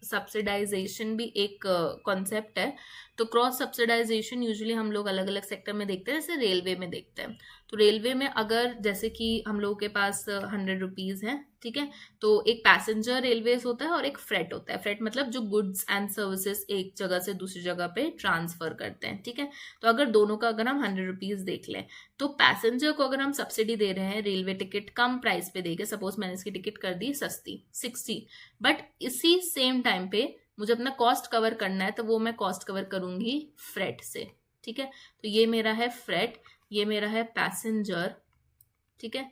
सब्सिडाइजेशन भी एक कॉन्सेप्ट है। तो क्रॉस सब्सिडाइजेशन यूजुअली हम लोग अलग अलग सेक्टर में देखते हैं, जैसे रेलवे में देखते हैं। तो रेलवे में अगर जैसे कि हम लोगों के पास 100 रुपीज है, ठीक है, तो एक पैसेंजर रेलवेज होता है और एक फ्रेट होता है। फ्रेट मतलब जो गुड्स एंड सर्विसेज एक जगह से दूसरी जगह पे ट्रांसफर करते हैं, ठीक है। तो अगर दोनों का अगर हम 100 रुपीज देख लें, तो पैसेंजर को अगर हम सब्सिडी दे रहे हैं रेलवे टिकट कम प्राइस पे देके, सपोज मैंने इसकी टिकट कर दी सस्ती 60, बट इसी सेम टाइम पे मुझे अपना कॉस्ट कवर करना है, तो वो मैं कॉस्ट कवर करूंगी फ्रेट से, ठीक है। तो ये मेरा है फ्रेट, ये मेरा है पैसेंजर, ठीक है।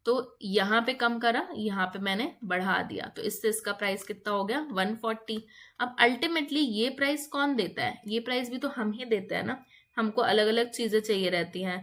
तो यहाँ पे कम करा, यहाँ पे मैंने बढ़ा दिया, तो इससे इसका प्राइस कितना हो गया 140। अब अल्टीमेटली ये प्राइस कौन देता है? ये प्राइस भी तो हम ही देते हैं ना। हमको अलग अलग चीजें चाहिए रहती हैं,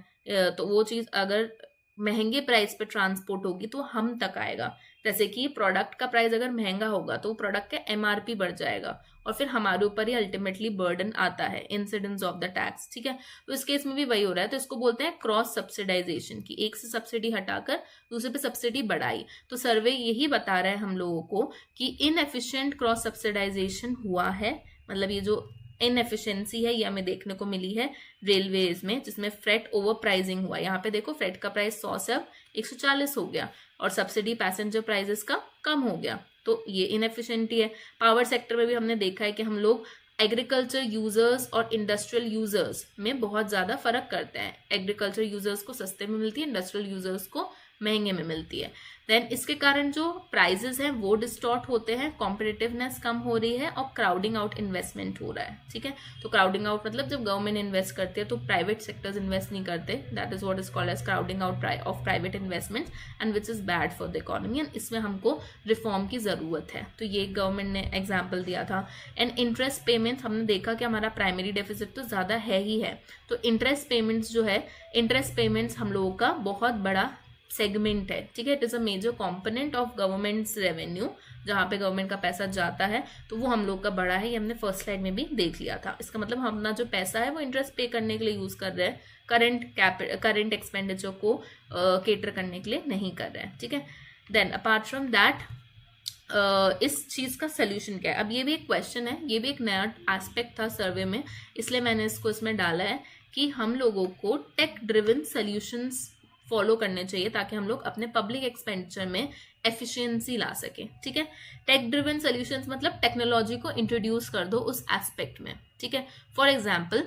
तो वो चीज अगर महंगे प्राइस पे ट्रांसपोर्ट होगी तो हम तक आएगा। जैसे कि प्रोडक्ट का प्राइस अगर महंगा होगा तो प्रोडक्ट का एमआरपी बढ़ जाएगा और फिर हमारे ऊपर ही अल्टीमेटली बर्डन आता है, इंसिडेंस ऑफ द टैक्स, ठीक है। तो इस केस में भी वही हो रहा है। तो इसको बोलते हैं क्रॉस सब्सिडाइजेशन, की एक से सब्सिडी हटाकर दूसरे पे सब्सिडी बढ़ाई। तो सर्वे यही बता रहा है हम लोगों को कि इनएफिशिएंट क्रॉस सब्सिडाइजेशन हुआ है, मतलब ये जो इनएफिशिएंसी है ये हमें देखने को मिली है रेलवेज में, जिसमें फ्रेट ओवर प्राइसिंग हुआ। यहाँ पे देखो फ्रेट का प्राइस 100 से अब 140 हो गया और सब्सिडी पैसेंजर प्राइसेस का कम हो गया, तो ये इनएफिशिएंटी है। पावर सेक्टर में भी हमने देखा है कि हम लोग एग्रीकल्चर यूजर्स और इंडस्ट्रियल यूजर्स में बहुत ज्यादा फर्क करते हैं। एग्रीकल्चर यूजर्स को सस्ते में मिलती है, इंडस्ट्रियल यूजर्स को महंगे में मिलती है। देन इसके कारण जो प्राइजेस हैं वो डिस्टॉर्ट होते हैं, कॉम्पिटिटिवनेस कम हो रही है और क्राउडिंग आउट इन्वेस्टमेंट हो रहा है, ठीक है। तो क्राउडिंग आउट मतलब जब गवर्नमेंट इन्वेस्ट करती है तो प्राइवेट सेक्टर्स इन्वेस्ट नहीं करते, that is what is called as crowding out of private investment and which is bad for the economy, and इसमें हमको रिफॉर्म की जरूरत है। तो ये गवर्नमेंट ने एग्जाम्पल दिया था। एंड इंटरेस्ट पेमेंट हमने देखा कि हमारा प्राइमरी डेफिसिट तो ज्यादा है ही है, तो इंटरेस्ट पेमेंट्स जो है, इंटरेस्ट पेमेंट्स हम लोगों का बहुत बड़ा सेगमेंट है, ठीक है। It is a major component of government's revenue, जहां पे गवर्नमेंट का पैसा जाता है, तो वो हम लोग का बड़ा है। ये हमने फर्स्ट स्लाइड में भी देख लिया था। इसका मतलब हम अपना जो पैसा है वो इंटरेस्ट पे करने के लिए यूज कर रहे हैं, करंट एक्सपेंडिचर को केटर करने के लिए नहीं कर रहे हैं, ठीक है। देन अपार्ट फ्रॉम दैट इस चीज का सोल्यूशन क्या है? अब ये भी एक क्वेश्चन है, ये भी एक नया एस्पेक्ट था सर्वे में, इसलिए मैंने इसको इसमें डाला है कि हम लोगों को टेक ड्रिवन सोल्यूशंस फॉलो करने चाहिए ताकि हम लोग अपने पब्लिक एक्सपेंडिचर में एफिशिएंसी ला सके, ठीक है। टेक ड्रिवन सॉल्यूशंस मतलब टेक्नोलॉजी को इंट्रोड्यूस कर दो उस एस्पेक्ट में, ठीक है। फॉर एग्जांपल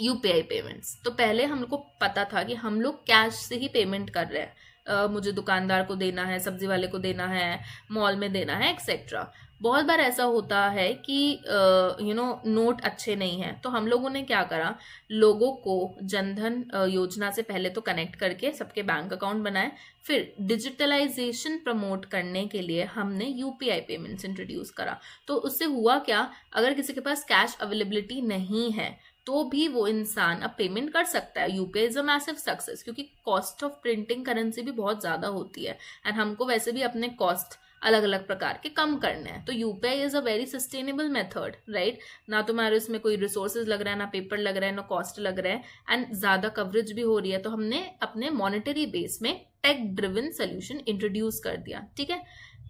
यूपीआई पेमेंट्स, तो पहले हम लोग को पता था कि हम लोग कैश से ही पेमेंट कर रहे हैं, मुझे दुकानदार को देना है, सब्जी वाले को देना है, मॉल में देना है, एक्सेट्रा। बहुत बार ऐसा होता है कि नोट अच्छे नहीं है, तो हम लोगों ने क्या करा, लोगों को जनधन योजना से पहले तो कनेक्ट करके सबके बैंक अकाउंट बनाए, फिर डिजिटलाइजेशन प्रमोट करने के लिए हमने यूपीआई पेमेंट्स इंट्रोड्यूस करा। तो उससे हुआ क्या, अगर किसी के पास कैश अवेलेबिलिटी नहीं है तो भी वो इंसान अब पेमेंट कर सकता है। UPI is a massive success, क्योंकि कॉस्ट ऑफ प्रिंटिंग करेंसी भी बहुत ज्यादा होती है एंड हमको वैसे भी अपने कॉस्ट अलग अलग प्रकार के कम करने हैं। तो UPI is a very sustainable method, right. ना तुम्हारे उसमें कोई रिसोर्सेज लग रहा है, ना पेपर लग रहा है, ना कॉस्ट लग रहा है, एंड ज्यादा कवरेज भी हो रही है। तो हमने अपने मॉनेटरी बेस में टेक ड्रिवन सोल्यूशन इंट्रोड्यूस कर दिया, ठीक है।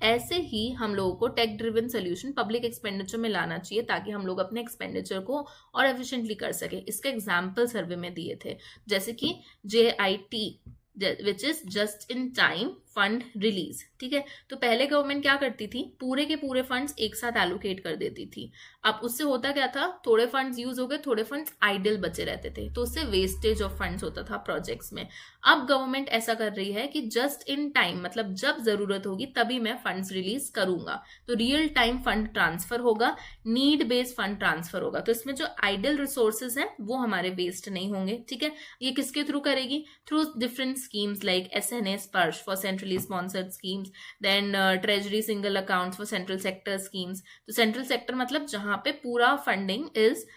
ऐसे ही हम लोगों को tech driven solution public expenditure में लाना चाहिए, ताकि हम लोग अपने एक्सपेंडिचर को और एफिशिएंटली कर सके। इसके एग्जाम्पल सर्वे में दिए थे, जैसे कि JIT which is just in time fund release, ठीक है। तो पहले गवर्नमेंट क्या करती थी, पूरे के पूरे फंड्स एक साथ एलोकेट कर देती थी। अब उससे होता क्या था, थोड़े फंड्स यूज हो गए, थोड़े फंड्स आइडल बचे रहते थे, तो उससे वेस्टेज ऑफ फंड्स होता था प्रोजेक्ट्स में। अब गवर्नमेंट ऐसा कर रही है कि जस्ट इन टाइम, मतलब जब जरूरत होगी तभी मैं फंड्स रिलीज करूंगा। तो रियल टाइम फंड ट्रांसफर होगा, नीड बेस्ड फंड ट्रांसफर होगा। तो इसमें जो आइडल रिसोर्सेज हैं वो हमारे वेस्ट नहीं होंगे, ठीक है। ये किसके थ्रू करेगी, through different schemes like SNA Sparsh for centrally sponsored schemes, then Treasury single accounts for central sector schemes। तो central sector मतलब जहां पे पूरा funding is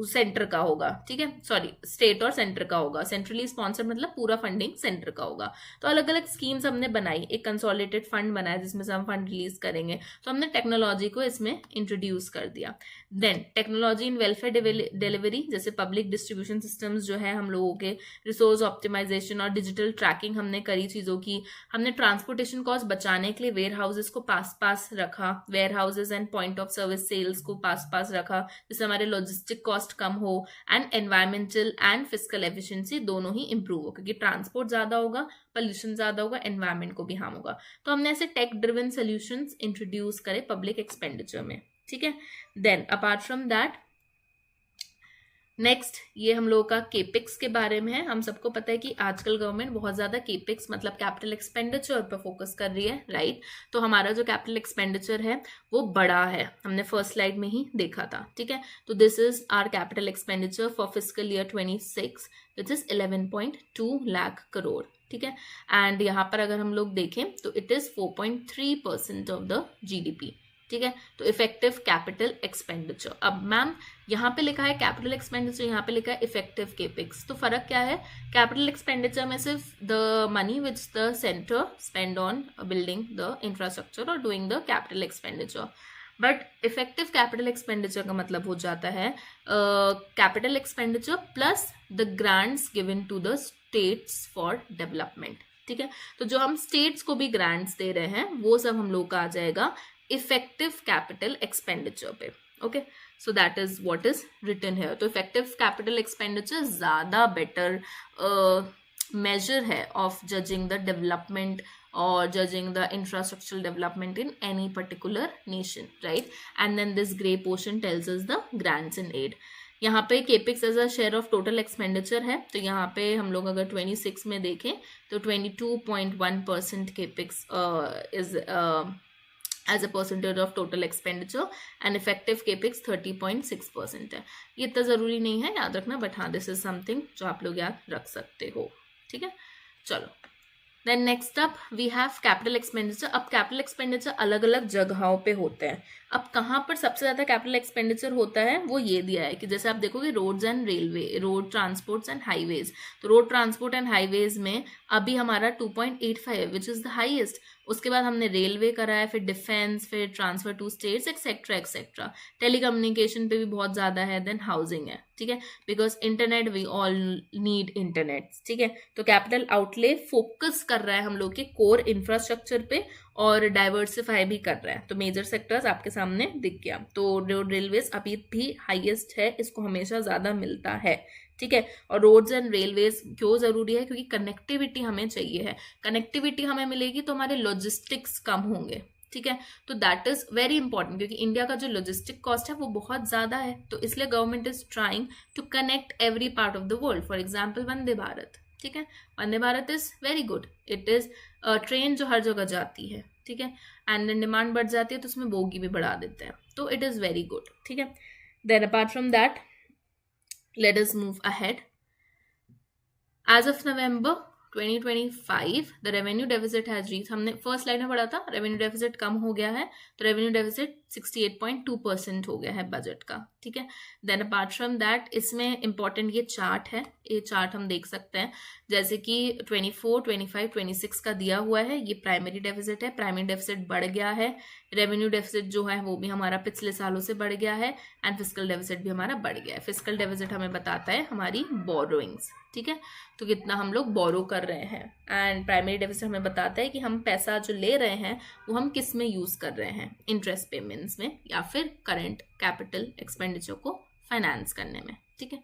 सेंटर का होगा, ठीक है, सॉरी स्टेट और सेंटर का होगा। सेंट्रली स्पॉन्सर्ड मतलब पूरा फंडिंग सेंटर का होगा। तो अलग अलग स्कीम्स हमने बनाई, एक कंसोलिडेटेड फंड बनाया जिसमें से हम फंड रिलीज करेंगे। तो हमने टेक्नोलॉजी को इसमें इंट्रोड्यूस कर दिया। Then technology in welfare delivery, जैसे पब्लिक डिस्ट्रीब्यूशन सिस्टम्स जो है हम लोगों के, रिसोर्स ऑप्टिमाइजेशन और डिजिटल ट्रैकिंग हमने करी चीजों की। हमने ट्रांसपोर्टेशन कॉस्ट बचाने के लिए वेयर हाउसेज को पास रखा, warehouses and point of service sales को पास रखा, जिससे हमारे लॉजिस्टिक कॉस्ट कम हो and environmental and physical efficiency दोनों ही इंप्रूव हो, क्योंकि ट्रांसपोर्ट ज्यादा होगा, पोल्यूशन ज्यादा होगा, एनवायरमेंट को भी हार्म होगा। तो हमने ऐसे टेक ड्रिवन सॉल्यूशंस इंट्रोड्यूस करे पब्लिक एक्सपेंडिचर में, ठीक है। Then apart from that next ये हम लोगों का केपिक्स के बारे में है। हम सबको पता है कि आजकल गवर्नमेंट बहुत ज्यादा केपिक्स मतलब कैपिटल एक्सपेंडिचर पर फोकस कर रही है, राइट। तो हमारा जो कैपिटल एक्सपेंडिचर है वो बड़ा है, हमने फर्स्ट स्लाइड में ही देखा था, ठीक है। तो this is our capital expenditure for fiscal year 26 which is 11.2 lakh crore, ठीक है। एंड यहाँ पर अगर हम लोग देखें तो it is 4.3% of the GDP, ठीक है। तो इफेक्टिव कैपिटल एक्सपेंडिचर। अब मैम यहाँ पे लिखा है कैपिटल एक्सपेंडिचर, यहाँ पे लिखा है इफेक्टिव केपिक्स। तो फर्क क्या है, कैपिटल एक्सपेंडिचर में सिर्फ the money which the centre spend on building the infrastructure और doing the capital expenditure, but effective capital expenditure का मतलब हो जाता है capital expenditure plus the grants given to the states for development, ठीक है। तो जो हम स्टेट्स को भी ग्रांट्स दे रहे हैं वो सब हम लोग का आ जाएगा इफेक्टिव कैपिटल एक्सपेंडिचर पे, okay. So that is what is written here. तो इफेक्टिव कैपिटल एक्सपेंडिचर ज्यादा बेटर मेजर है of judging the development or judging the infrastructural development in any particular nation, right? And then this gray portion tells us the grants and aid. यहाँ पे capex as a share of total expenditure है। तो यहाँ पे हम लोग अगर 26 में देखें तो 22.1% capex is as a percentage of total expenditure and effective capex 30.6% है। ये इतना जरूरी नहीं है याद रखना, बट हाँ दिस इज समथिंग जो आप लोग याद रख सकते हो, ठीक है। चलो then next up we have capital expenditure. अब कैपिटल एक्सपेंडिचर अलग अलग जगहों पे होते हैं। अब कहाँ पर सबसे ज्यादा कैपिटल एक्सपेंडिचर होता है वो ये दिया है कि जैसे आप देखोगे roads and railway, road transports and highways. तो रोड ट्रांसपोर्ट एंड हाईवेज में अभी हमारा 2.85 विच इज द हाईएस्ट। उसके बाद हमने रेलवे करा है, फिर डिफेंस, फिर transfer to states etcetera etcetera. Telecommunication पे भी बहुत ज्यादा है, देन हाउसिंग है, ठीक है, because internet we all need internet, ठीक है। तो कैपिटल आउटले फोकस कर रहा है हम लोग के कोर इंफ्रास्ट्रक्चर पे और डाइवर्सिफाई भी कर रहा है। तो मेजर सेक्टर्स आपके सामने दिख गया। तो रोड रेलवेज अभी भी हाईएस्ट है, इसको हमेशा ज्यादा मिलता है, ठीक है। और रोड्स एंड रेलवेज क्यों जरूरी है, क्योंकि कनेक्टिविटी हमें चाहिए है। कनेक्टिविटी हमें मिलेगी तो हमारे लॉजिस्टिक्स कम होंगे, ठीक है। तो दैट इज वेरी इंपॉर्टेंट, क्योंकि इंडिया का जो लॉजिस्टिक कॉस्ट है वो बहुत ज्यादा है। तो इसलिए government is trying to connect every part of the world. For example Vande Bharat, ठीक है। Vande Bharat is very good, it is train जो हर जगह जाती है, ठीक है। एंड देन डिमांड बढ़ जाती है तो उसमें बोगी भी बढ़ा देते हैं, तो इट इज वेरी गुड, ठीक है। Then apart from that let us move ahead. As of November 2025 the revenue deficit has reached, हमने फर्स्ट लाइन में पढ़ा था रेवेन्यू डेफिसिट कम हो गया है, तो रेवेन्यू डेफिसिट 68.2% हो गया है बजट का, ठीक है। देन अपार्ट फ्रॉम दैट इसमें इंपॉर्टेंट ये चार्ट है, ये चार्ट हम देख सकते हैं, जैसे कि 24, 25, 26 का दिया हुआ है। ये प्राइमरी डेफिसिट है, प्राइमरी डेफिसिट बढ़ गया है, रेवेन्यू डेफिसिट जो है वो भी हमारा पिछले सालों से बढ़ गया है, एंड फिस्कल डेफिसिट भी हमारा बढ़ गया है। फिस्कल डेफिसिट हमें बताता है हमारी बोरोइंग्स, ठीक है, तो कितना हम लोग बोरो कर रहे हैं, एंड प्राइमरी डेफिसिट हमें बताता है कि हम पैसा जो ले रहे हैं वो हम किस में यूज कर रहे हैं, इंटरेस्ट पेमेंट्स में या फिर करंट कैपिटल एक्सपेंडिचर को फाइनेंस करने में, ठीक है।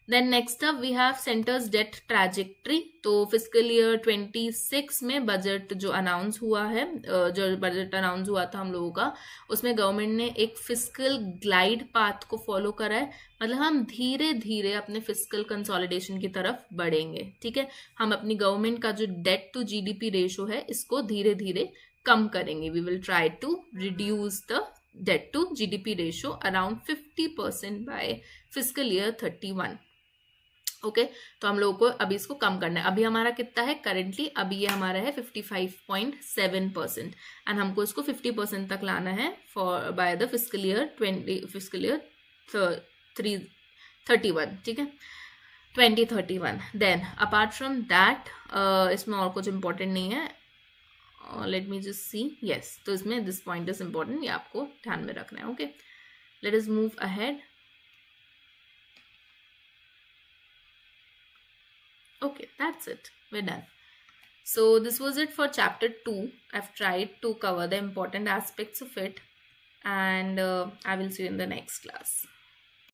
Then next up we have centre's debt trajectory. तो फिस्कल ईयर 26 में बजट जो अनाउंस हुआ है, जो बजट अनाउंस हुआ था हम लोगों का, उसमें गवर्नमेंट ने एक फिस्कल ग्लाइड पाथ को फॉलो करा है, मतलब हम धीरे धीरे अपने फिस्कल कंसोलिडेशन की तरफ बढ़ेंगे, ठीक है। हम अपनी गवर्नमेंट का जो डेट टू जीडीपी रेशो है इसको धीरे धीरे कम करेंगे। We will try to reduce the debt to GDP ratio around 50% by fiscal year 31। Okay तो हम लोगों को अभी इसको कम करना है। अभी हमारा कितना है करेंटली, अभी ये हमारा है 55.7%, एंड हमको इसको 50% तक लाना है for by the fiscal year 31, ठीक है, 2031। देन अपार्ट फ्रॉम दैट इसमें और कुछ इंपॉर्टेंट नहीं है, let me just see, yes, तो इसमें दिस पॉइंट इज इंपॉर्टेंट, ये आपको ध्यान में रखना है। Okay let us move ahead. Okay, that's it. We're done. So this was it for chapter 2. I've tried to cover the important aspects of it, and I will see you in the next class.